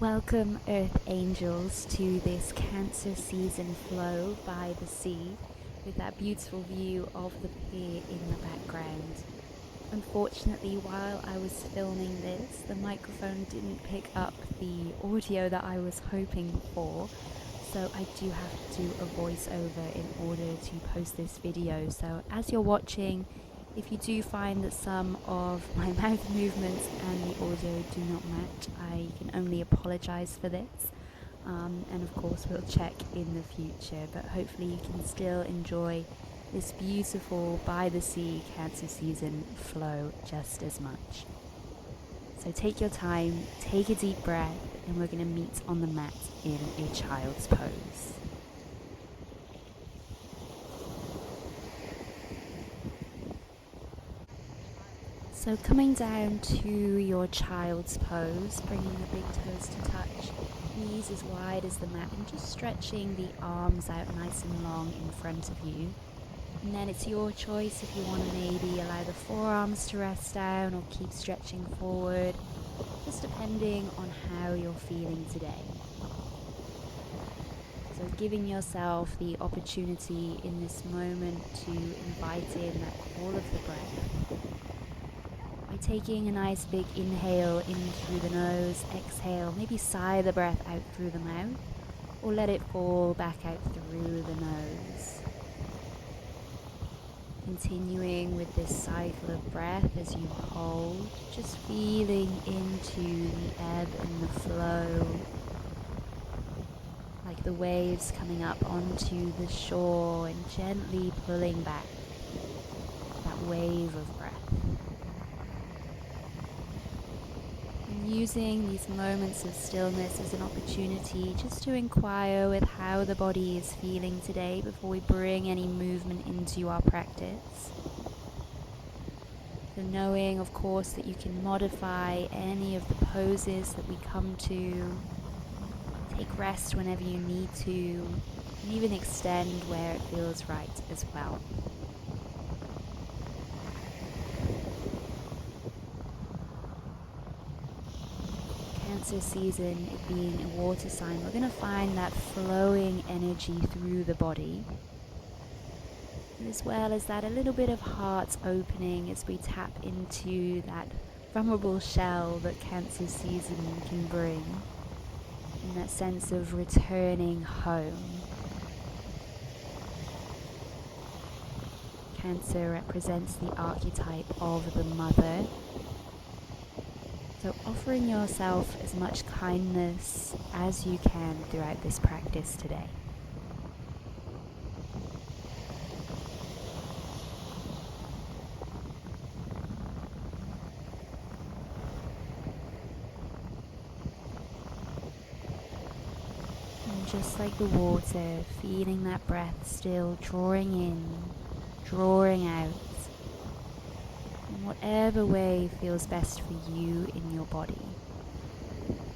Welcome, Earth Angels, to this Cancer season flow by the sea with that beautiful view of the pier in the background. Unfortunately, while I was filming this, the microphone didn't pick up the audio that I was hoping for, so I do have to do a voiceover in order to post this video. So as you're watching, if you do find that some of my mouth movements and the audio do not match, I can only apologize for this. And of course we'll check in the future, but hopefully you can still enjoy this beautiful by the sea Cancer season flow just as much. So take your time, take a deep breath, and we're going to meet on the mat in a child's pose. So coming down to your child's pose, bringing the big toes to touch, knees as wide as the mat, and just stretching the arms out nice and long in front of you. And then it's your choice if you want to maybe allow the forearms to rest down or keep stretching forward, just depending on how you're feeling today. So giving yourself the opportunity in this moment to invite in that call of the breath. By taking a nice big inhale in through the nose, exhale, maybe sigh the breath out through the mouth, or let it fall back out through the nose. Continuing with this cycle of breath as you hold, just feeling into the ebb and the flow, like the waves coming up onto the shore and gently pulling back that wave of breath. Using these moments of stillness as an opportunity just to inquire with how the body is feeling today before we bring any movement into our practice. So knowing, of course, that you can modify any of the poses that we come to, take rest whenever you need to, and even extend where it feels right as well. Cancer season, it being a water sign, we're going to find that flowing energy through the body, as well as that a little bit of heart opening as we tap into that vulnerable shell that Cancer season can bring, and that sense of returning home. Cancer represents the archetype of the mother. So offering yourself as much kindness as you can throughout this practice today. And just like the water, feeling that breath still drawing in, drawing out. In whatever way feels best for you in your body.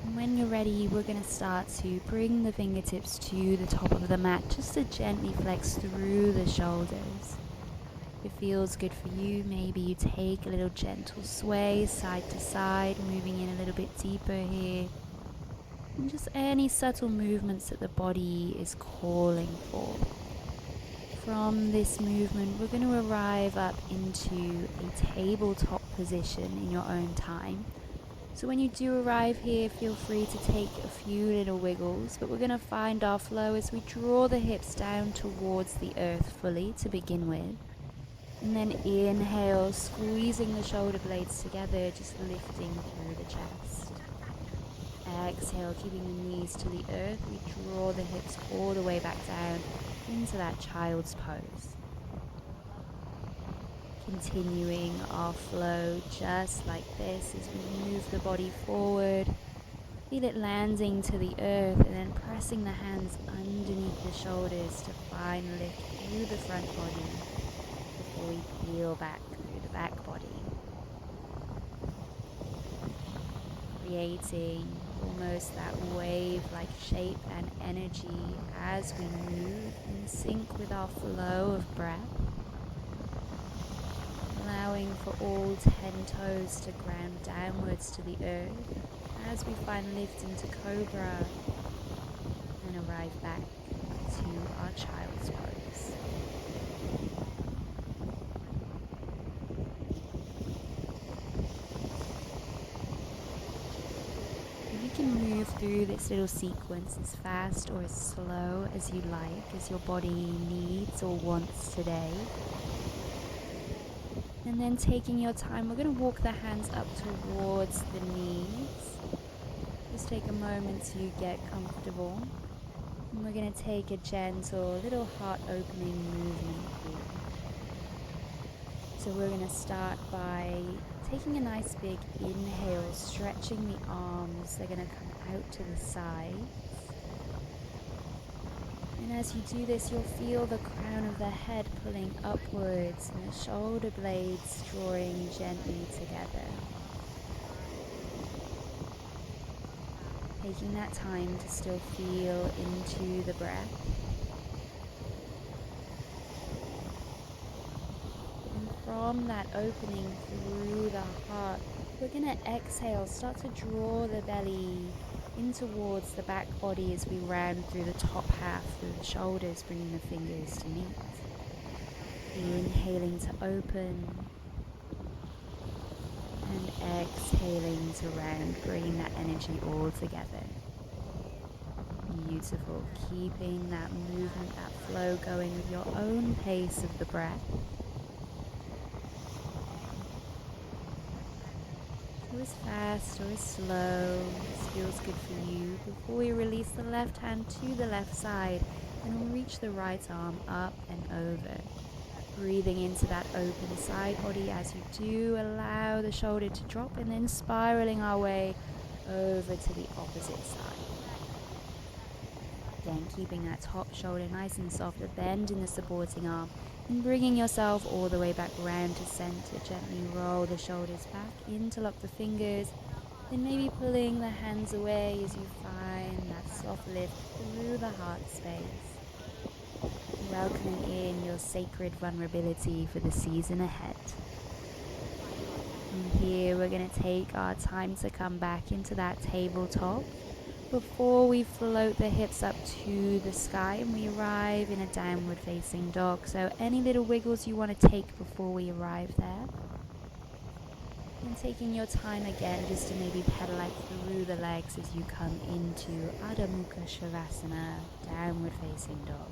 And when you're ready, we're going to start to bring the fingertips to the top of the mat just to gently flex through the shoulders. If it feels good for you, maybe you take a little gentle sway side to side, moving in a little bit deeper here. And just any subtle movements that the body is calling for. From this movement, we're going to arrive up into a tabletop position in your own time. So when you do arrive here, feel free to take a few little wiggles, but we're going to find our flow as we draw the hips down towards the earth fully to begin with. And then inhale, squeezing the shoulder blades together, just lifting through the chest. Exhale, keeping the knees to the earth, we draw the hips all the way back down into that child's pose. Continuing our flow just like this as we move the body forward. Feel it landing to the earth and then pressing the hands underneath the shoulders to find lift through the front body before we peel back through the back body. Creating almost that wave-like shape and energy as we move in sync with our flow of breath, allowing for all 10 toes to ground downwards to the earth as we finally lift into Cobra and arrive back to our child's pose. You can move through this little sequence as fast or as slow as you like, as your body needs or wants today. And then taking your time, we're going to walk the hands up towards the knees. Just take a moment to get comfortable. And we're going to take a gentle little heart opening movement here. So we're going to start by taking a nice big inhale, stretching the arms. They're going to come out to the sides. And as you do this, you'll feel the crown of the head pulling upwards and the shoulder blades drawing gently together. Taking that time to still feel into the breath. And from that opening through the heart, we're going to exhale, start to draw the belly in towards the back body as we round through the top half, through the shoulders, bringing the fingers to meet. Inhaling to open and exhaling to round, bringing that energy all together. Beautiful. Keeping that movement, that flow going with your own pace of the breath. So as fast or as slow as feels good for you. Before we release the left hand to the left side and we'll reach the right arm up and over. Breathing into that open side body. As you do, allow the shoulder to drop and then spiraling our way over to the opposite side. Again, keeping that top shoulder nice and soft, a bend in the supporting arm, and bringing yourself all the way back round to center. Gently roll the shoulders back, interlock the fingers, then maybe pulling the hands away as you find that soft lift through the heart space. Welcoming in your sacred vulnerability for the season ahead. And here we're going to take our time to come back into that tabletop before we float the hips up to the sky and we arrive in a downward facing dog. So any little wiggles you want to take before we arrive there. And taking your time again just to maybe pedal through the legs as you come into Adho Mukha Shavasana, downward facing dog.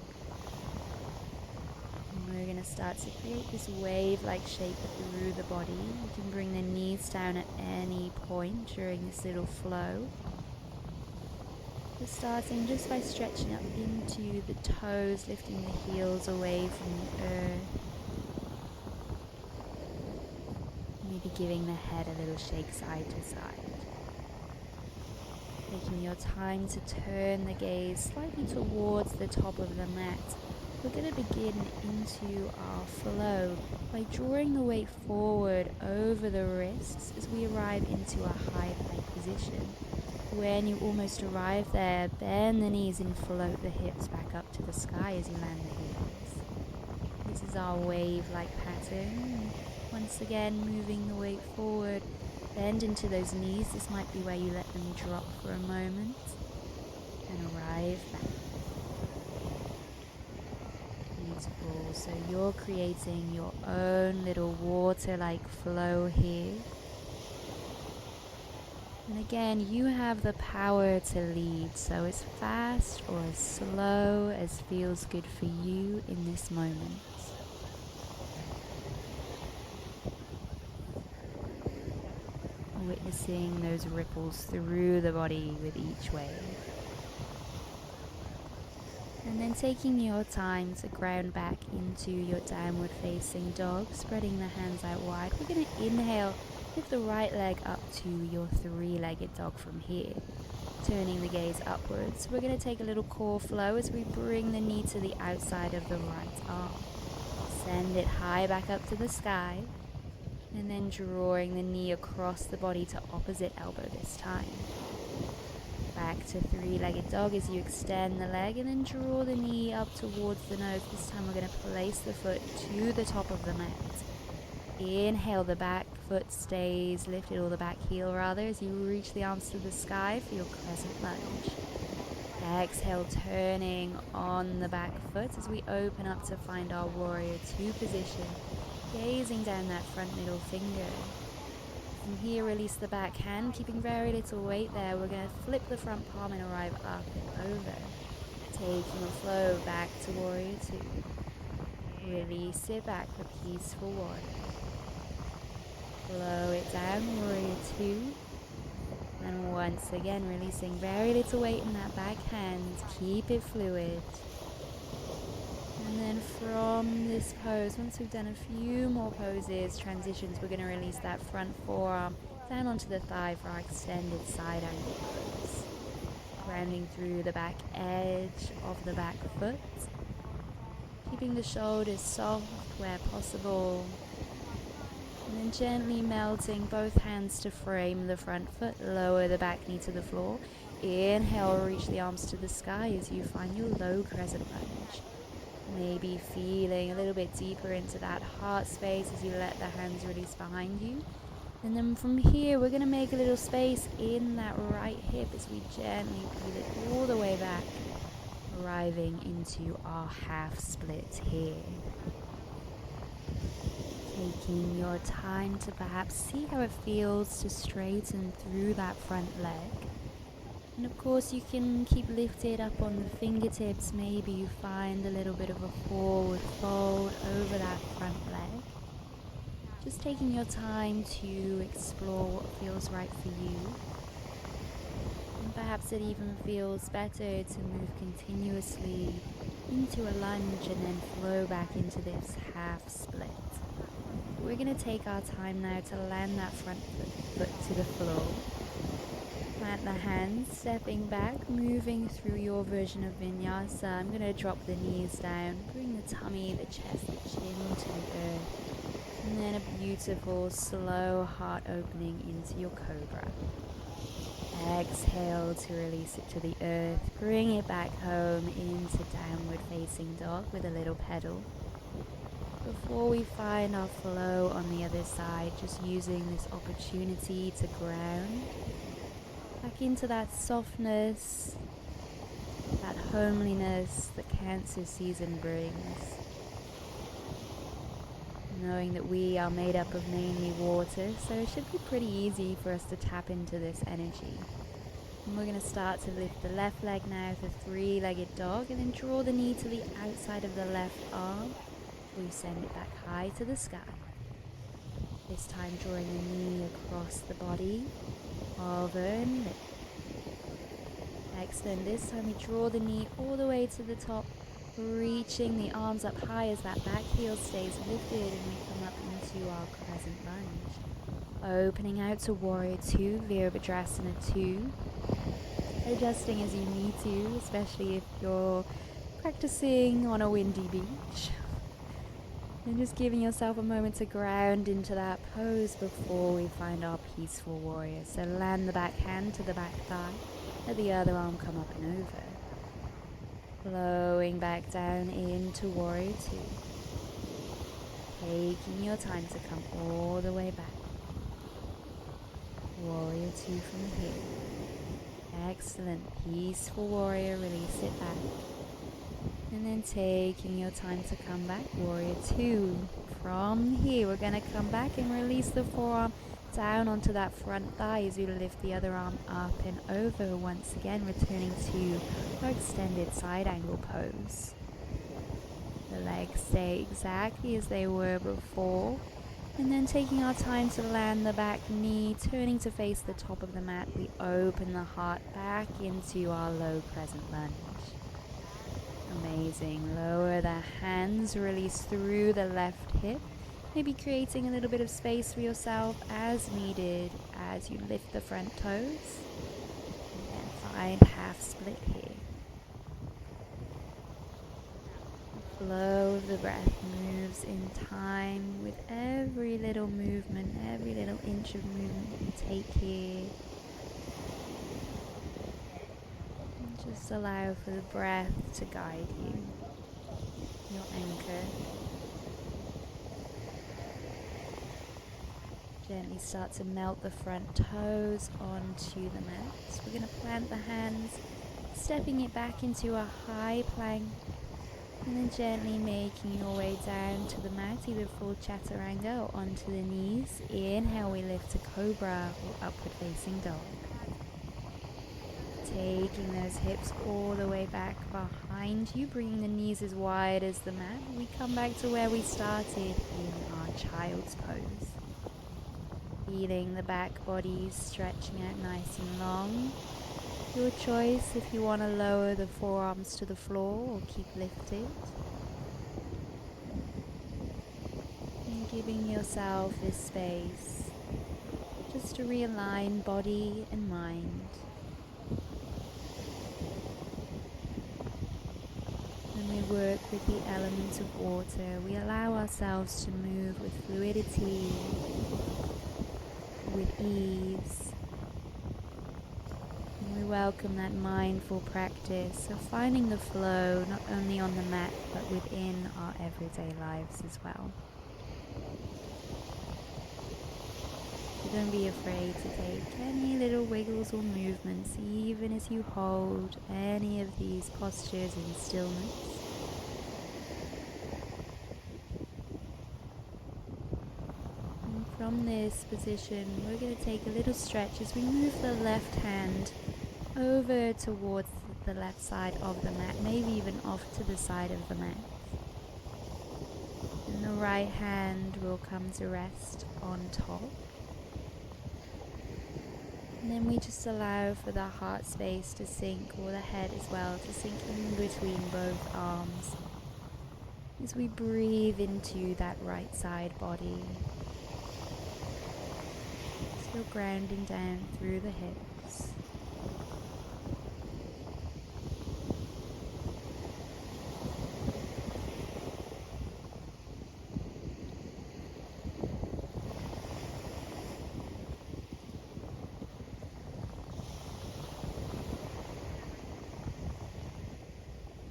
And we're going to start to create this wave-like shape through the body. You can bring the knees down at any point during this little flow. We're starting just by stretching up into the toes, lifting the heels away from the earth. Maybe giving the head a little shake side to side. Taking your time to turn the gaze slightly towards the top of the mat. We're going to begin into our flow by drawing the weight forward over the wrists as we arrive into a high plank position. When you almost arrive there, bend the knees and float the hips back up to the sky as you land the heels. This is our wave-like pattern. Once again, moving the weight forward, bend into those knees. This might be where you let them drop for a moment and arrive back. Beautiful. So you're creating your own little water-like flow here. And again, you have the power to lead, so as fast or as slow as feels good for you in this moment. Witnessing those ripples through the body with each wave. And then taking your time to ground back into your downward facing dog, spreading the hands out wide. We're going to inhale. Lift the right leg up to your three-legged dog from here. Turning the gaze upwards. We're going to take a little core flow as we bring the knee to the outside of the right arm. Send it high back up to the sky. And then drawing the knee across the body to opposite elbow this time. Back to three-legged dog as you extend the leg and then draw the knee up towards the nose. This time we're going to place the foot to the top of the mat. Inhale, the back foot stays lifted, or the back heel rather, as you reach the arms to the sky for your crescent lunge. Exhale, turning on the back foot as we open up to find our warrior two position, gazing down that front middle finger. From here, release the back hand, keeping very little weight there. We're going to flip the front palm and arrive up and over. Taking a flow back to warrior two. Release it back for peaceful warrior. Flow it down, warrior two. And once again, releasing very little weight in that back hand. Keep it fluid. And then from this pose, once we've done a few more poses, transitions, we're going to release that front forearm down onto the thigh for our extended side angle pose. Grounding through the back edge of the back foot. Keeping the shoulders soft where possible. And then gently melting both hands to frame the front foot. Lower the back knee to the floor. Inhale, reach the arms to the sky as you find your low crescent lunge. Maybe feeling a little bit deeper into that heart space as you let the hands release behind you. And then from here, we're going to make a little space in that right hip as we gently peel it all the way back, arriving into our half split here. Taking your time to perhaps see how it feels to straighten through that front leg. And of course, you can keep lifted up on the fingertips. Maybe you find a little bit of a forward fold over that front leg. Just taking your time to explore what feels right for you. And perhaps it even feels better to move continuously into a lunge and then flow back into this half split. We're going to take our time now to land that front foot to the floor. Plant the hands, stepping back, moving through your version of vinyasa. I'm going to drop the knees down, bring the tummy, the chest, the chin to the earth. And then a beautiful, slow heart opening into your cobra. Exhale to release it to the earth. Bring it back home into downward facing dog with a little pedal. Before we find our flow on the other side, just using this opportunity to ground back into that softness, that homeliness that Cancer season brings. Knowing that we are made up of mainly water, so it should be pretty easy for us to tap into this energy. And we're going to start to lift the left leg now for three-legged dog, and then draw the knee to the outside of the left arm. We send it back high to the sky. This time drawing the knee across the body, hover and lift. Excellent. This time we draw the knee all the way to the top, reaching the arms up high as that back heel stays lifted, and we come up into our crescent lunge. Opening out to warrior two, Virabhadrasana 2. Adjusting as you need to, especially if you're practicing on a windy beach. And just giving yourself a moment to ground into that pose before we find our peaceful warrior. So land the back hand to the back thigh, let the other arm come up and over. Flowing back down into warrior two. Taking your time to come all the way back. Warrior two from here. Excellent. Peaceful warrior, release it back. And then taking your time to come back, warrior two. From here, we're going to come back and release the forearm down onto that front thigh as you lift the other arm up and over. Once again, returning to our extended side angle pose. The legs stay exactly as they were before. And then taking our time to land the back knee, turning to face the top of the mat, we open the heart back into our low crescent lunge. Amazing. Lower the hands, release through the left hip. Maybe creating a little bit of space for yourself as needed as you lift the front toes. And find half split here. The flow of the breath moves in time with every little movement, every little inch of movement you take here. Just allow for the breath to guide you, your anchor. Gently start to melt the front toes onto the mat. So we're going to plant the hands, stepping it back into a high plank, and then gently making your way down to the mat, either full chaturanga or onto the knees. Inhale, we lift to cobra or upward facing dog. Taking those hips all the way back behind you, bringing the knees as wide as the mat. We come back to where we started in our child's pose. Feeling the back body stretching out nice and long. Your choice if you want to lower the forearms to the floor or keep lifted. And giving yourself this space just to realign body and mind. When we work with the element of water, we allow ourselves to move with fluidity, with ease. And we welcome that mindful practice of finding the flow not only on the mat but within our everyday lives as well. So don't be afraid to take any little wiggles or movements, even as you hold any of these postures in stillness. And from this position, we're going to take a little stretch as we move the left hand over towards the left side of the mat, maybe even off to the side of the mat. And the right hand will come to rest on top. And then we just allow for the heart space to sink, or the head as well, to sink in between both arms as we breathe into that right side body. Still grounding down through the hips.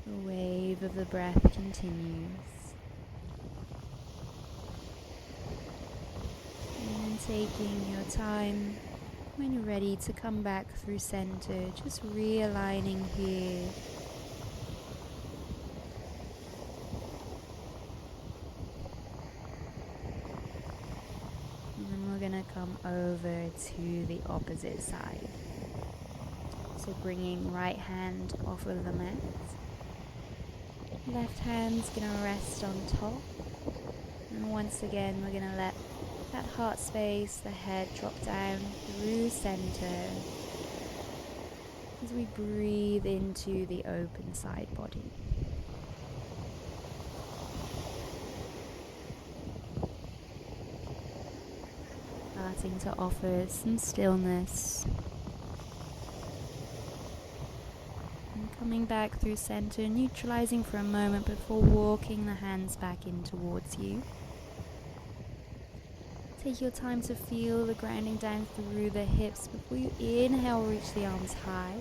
The wave of the breath continues. And then taking your time, when you're ready to come back through center, just realigning here. And then we're going to come over to the opposite side. So bringing right hand off of the mat. Left hand's going to rest on top. And once again, we're going to let that heart space, the head drop down through center as we breathe into the open side body. Starting to offer some stillness. Coming back through center, neutralizing for a moment before walking the hands back in towards you. Take your time to feel the grounding down through the hips before you inhale, reach the arms high.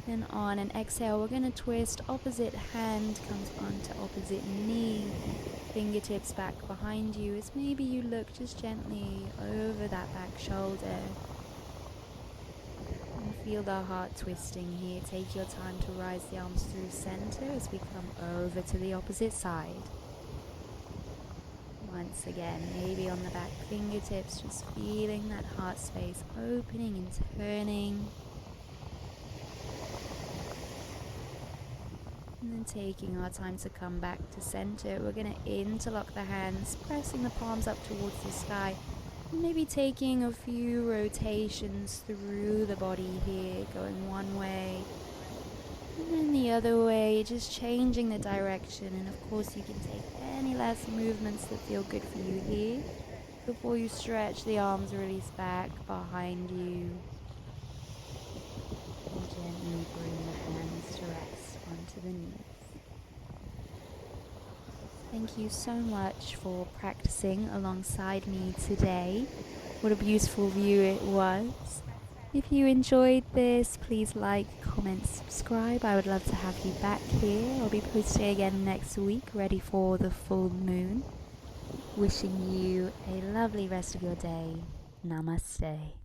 Then on an exhale, we're going to twist, opposite hand comes onto opposite knee, fingertips back behind you as maybe you look just gently over that back shoulder. Feel the heart twisting here. Take your time to rise the arms through center as we come over to the opposite side. Once again, maybe on the back fingertips, just feeling that heart space opening and turning. And then taking our time to come back to center, we're going to interlock the hands, pressing the palms up towards the sky. Maybe taking a few rotations through the body here, going one way and then the other way, just changing the direction. And of course you can take any last movements that feel good for you here before you stretch the arms, release back behind you, and gently bring the hands to rest onto the knees. Thank you so much for practicing alongside me today. What a beautiful view it was. If you enjoyed this, please like, comment, subscribe. I would love to have you back here. I'll be posting again next week, ready for the full moon. Wishing you a lovely rest of your day. Namaste.